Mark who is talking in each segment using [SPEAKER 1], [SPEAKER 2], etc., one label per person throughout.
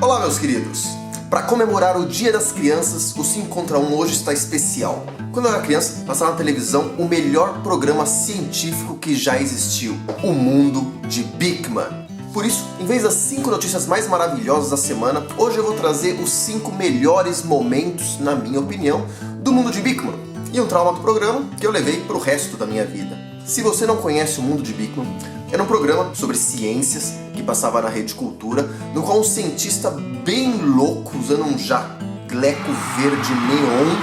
[SPEAKER 1] Olá, meus queridos! Para comemorar o Dia das Crianças, o 5 contra 1 hoje está especial. Quando eu era criança, passava na televisão o melhor programa científico que já existiu, O Mundo de Beakman. Por isso, em vez das 5 notícias mais maravilhosas da semana, hoje eu vou trazer os 5 melhores momentos, na minha opinião, do Mundo de Beakman e um trauma do programa que eu levei para o resto da minha vida. Se você não conhece o Mundo de Beakman, era um programa sobre ciências que passava na Rede Cultura, no qual um cientista bem louco, usando um jaleco verde neon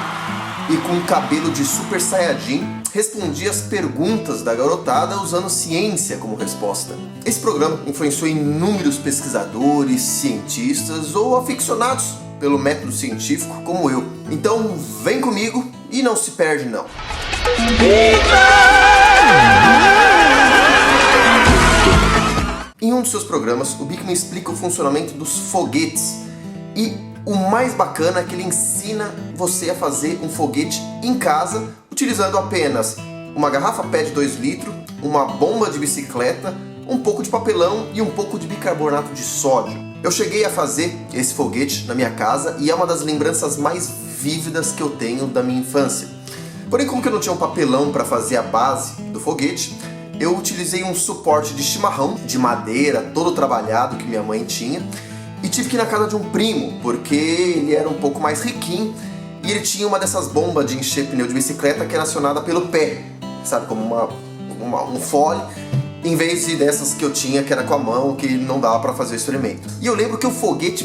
[SPEAKER 1] e com um cabelo de Super Saiyajin, respondia as perguntas da garotada usando ciência como resposta. Esse programa influenciou inúmeros pesquisadores, cientistas ou aficionados pelo método científico como eu. Então vem comigo e não se perde não. Em um dos seus programas, o Beakman explica o funcionamento dos foguetes e o mais bacana é que ele ensina você a fazer um foguete em casa utilizando apenas uma garrafa PET de 2 litros, uma bomba de bicicleta, um pouco de papelão e um pouco de bicarbonato de sódio. Eu cheguei a fazer esse foguete na minha casa e é uma das lembranças mais vívidas que eu tenho da minha infância. Porém, como que eu não tinha um papelão para fazer a base do foguete, eu utilizei um suporte de chimarrão, de madeira, todo trabalhado que minha mãe tinha, e tive que ir na casa de um primo, porque ele era um pouco mais riquinho, e ele tinha uma dessas bombas de encher pneu de bicicleta que era acionada pelo pé, sabe, como um fole, em vez de dessas que eu tinha, que era com a mão, que não dava para fazer o experimento. E eu lembro que o foguete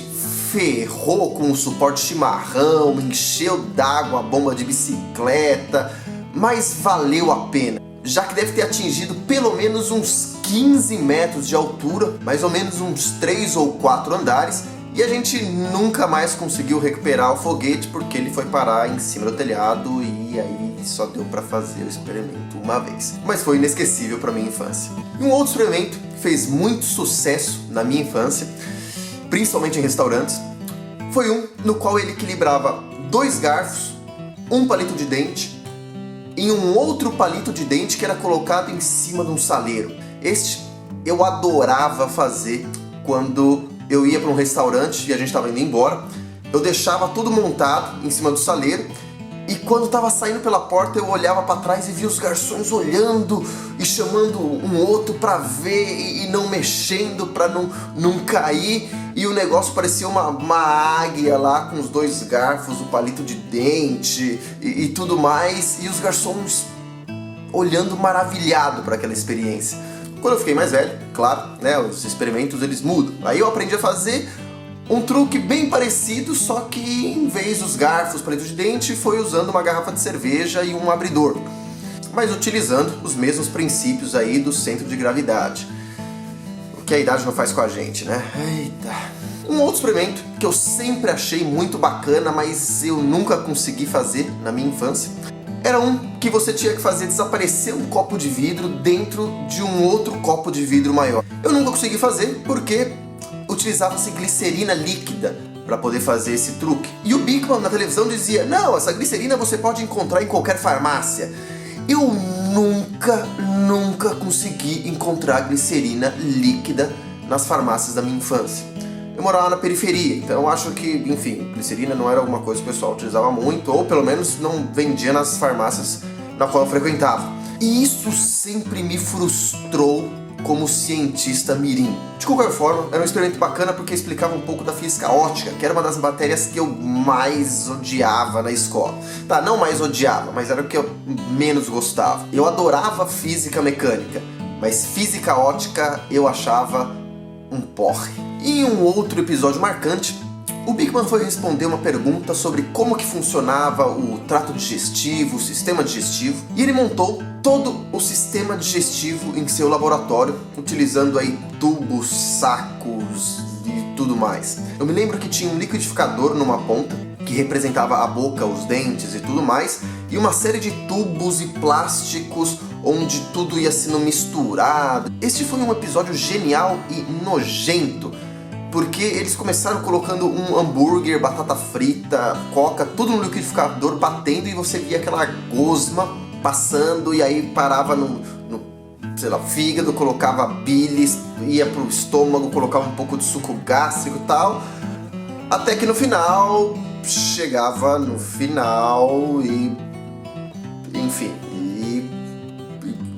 [SPEAKER 1] ferrou com o suporte de chimarrão, encheu d'água a bomba de bicicleta, mas valeu a pena, já que deve ter atingido pelo menos uns 15 metros de altura, mais ou menos uns 3 ou 4 andares, e a gente nunca mais conseguiu recuperar o foguete porque ele foi parar em cima do telhado e aí só deu para fazer o experimento uma vez. Mas foi inesquecível para minha infância. E um outro experimento que fez muito sucesso na minha infância, principalmente em restaurantes, foi um no qual ele equilibrava 2 garfos, um palito de dente em um outro palito de dente que era colocado em cima de um saleiro. Este eu adorava fazer quando eu ia para um restaurante e a gente estava indo embora. Eu deixava tudo montado em cima do saleiro e quando estava saindo pela porta eu olhava para trás e via os garçons olhando e chamando um outro para ver e não mexendo para não cair. E o negócio parecia uma águia lá com os 2 garfos, o palito de dente e tudo mais. E os garçons olhando maravilhado para aquela experiência. Quando eu fiquei mais velho, claro, né, os experimentos eles mudam. Aí eu aprendi a fazer um truque bem parecido, só que em vez dos garfos, palito de dente, foi usando uma garrafa de cerveja e um abridor. Mas utilizando os mesmos princípios aí do centro de gravidade. O que a idade não faz com a gente, né? Eita. Um outro experimento que eu sempre achei muito bacana, mas eu nunca consegui fazer na minha infância, era um que você tinha que fazer desaparecer um copo de vidro dentro de um outro copo de vidro maior. Eu nunca consegui fazer porque utilizava-se glicerina líquida para poder fazer esse truque. E o Beakman na televisão dizia, não, essa glicerina você pode encontrar em qualquer farmácia. Eu nunca consegui encontrar glicerina líquida nas farmácias da minha infância. Eu morava na periferia, então eu acho que, enfim, glicerina não era alguma coisa que o pessoal utilizava muito, ou pelo menos não vendia nas farmácias na qual eu frequentava. E isso sempre me frustrou como cientista mirim. De qualquer forma, era um experimento bacana porque explicava um pouco da física ótica, que era uma das matérias que eu mais odiava na escola. Tá, não mais odiava, mas era o que eu menos gostava. Eu adorava física mecânica, mas física ótica eu achava um porre. E em um outro episódio marcante, o Beakman foi responder uma pergunta sobre como que funcionava o trato digestivo, o sistema digestivo, e ele montou todo o sistema digestivo em seu laboratório, utilizando aí tubos, sacos e tudo mais. Eu me lembro que tinha um liquidificador numa ponta, que representava a boca, os dentes e tudo mais, e uma série de tubos e plásticos onde tudo ia sendo misturado. Este foi um episódio genial e nojento, porque eles começaram colocando um hambúrguer, batata frita, coca, tudo no liquidificador batendo e você via aquela gosma passando e aí parava no sei lá, fígado, colocava bilis, ia pro estômago, colocava um pouco de suco gástrico e tal. Até que no final, chegava no final e... enfim,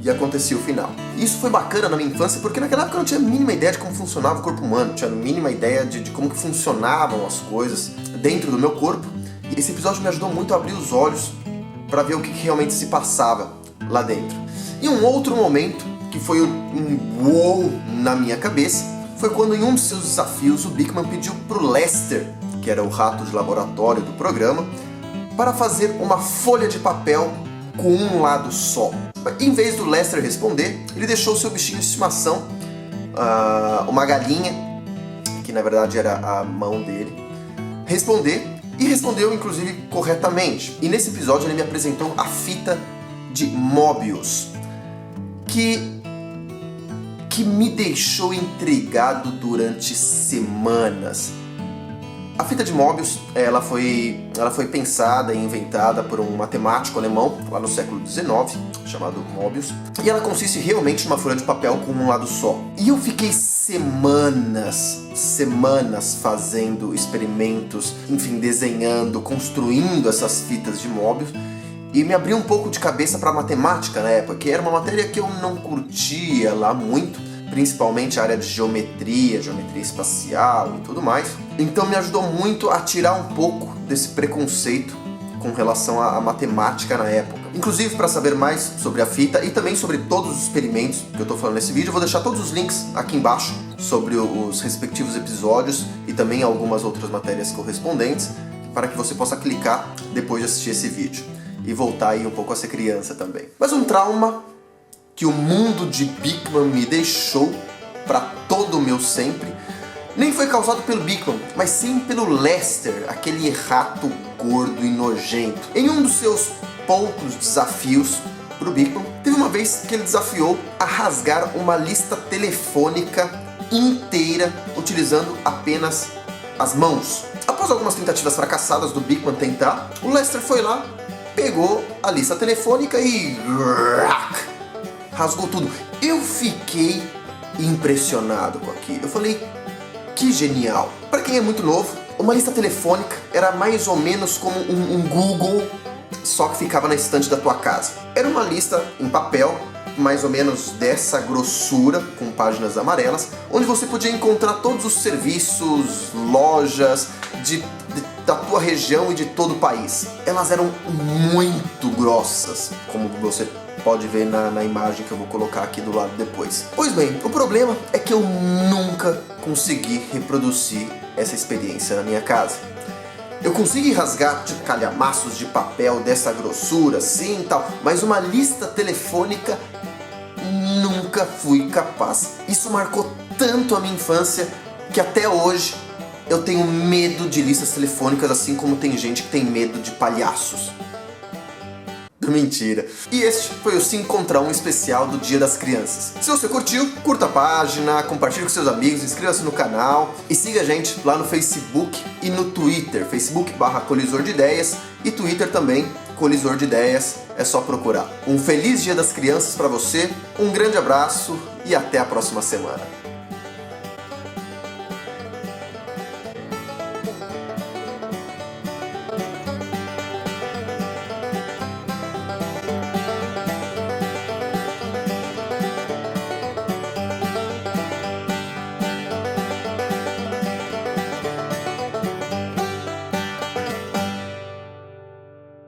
[SPEAKER 1] e acontecia o final. Isso foi bacana na minha infância porque naquela época eu não tinha a mínima ideia de como funcionava o corpo humano, não tinha a mínima ideia de como que funcionavam as coisas dentro do meu corpo. E esse episódio me ajudou muito a abrir os olhos para ver o que realmente se passava lá dentro. E um outro momento, que foi um uou na minha cabeça, foi quando em um dos seus desafios o Bigman pediu pro Lester, que era o rato de laboratório do programa, para fazer uma folha de papel com um lado só. Em vez do Lester responder, ele deixou seu bichinho de estimação, uma galinha, que na verdade era a mão dele, responder, e respondeu inclusive corretamente. E nesse episódio ele me apresentou a fita de Mobius, que me deixou intrigado durante semanas. A fita de Mobius, ela foi pensada e inventada por um matemático alemão lá no século XIX, chamado Mobius, e ela consiste realmente numa folha de papel com um lado só. E eu fiquei semanas fazendo experimentos, enfim, desenhando, construindo essas fitas de Mobius, e me abri um pouco de cabeça para matemática na época, que era uma matéria que eu não curtia lá muito, principalmente a área de geometria espacial e tudo mais. Então me ajudou muito a tirar um pouco desse preconceito com relação à matemática na época. Inclusive, para saber mais sobre a fita e também sobre todos os experimentos que eu estou falando nesse vídeo, eu vou deixar todos os links aqui embaixo sobre os respectivos episódios e também algumas outras matérias correspondentes, para que você possa clicar depois de assistir esse vídeo e voltar aí um pouco a ser criança também. Mas um trauma que o mundo de Bigman me deixou para todo o meu sempre, nem foi causado pelo Bigman, mas sim pelo Lester, aquele rato gordo e nojento. Em um dos seus poucos desafios pro Bigman, teve uma vez que ele desafiou a rasgar uma lista telefônica inteira utilizando apenas as mãos. Após algumas tentativas fracassadas do Bigman tentar, o Lester foi lá, pegou a lista telefônica e rasgou tudo. Eu fiquei impressionado com aquilo. Eu falei, que genial. Para quem é muito novo, uma lista telefônica era mais ou menos como um Google, só que ficava na estante da tua casa. Era uma lista em papel, mais ou menos dessa grossura, com páginas amarelas, onde você podia encontrar todos os serviços, lojas da tua região e de todo o país. Elas eram muito grossas, como você pode ver na imagem que eu vou colocar aqui do lado depois. Pois bem, o problema é que eu nunca consegui reproduzir essa experiência na minha casa. Eu consegui rasgar calhamaços de papel dessa grossura, sim e tal, mas uma lista telefônica nunca fui capaz. Isso marcou tanto a minha infância que até hoje eu tenho medo de listas telefônicas, assim como tem gente que tem medo de palhaços. Mentira. E este foi o 5 contra 1 especial do Dia das Crianças. Se você curtiu, curta a página, compartilhe com seus amigos, inscreva-se no canal e siga a gente lá no Facebook e no Twitter, Facebook/Colisor de Ideias e Twitter também, Colisor de Ideias, é só procurar. Um feliz Dia das Crianças para você, um grande abraço e até a próxima semana.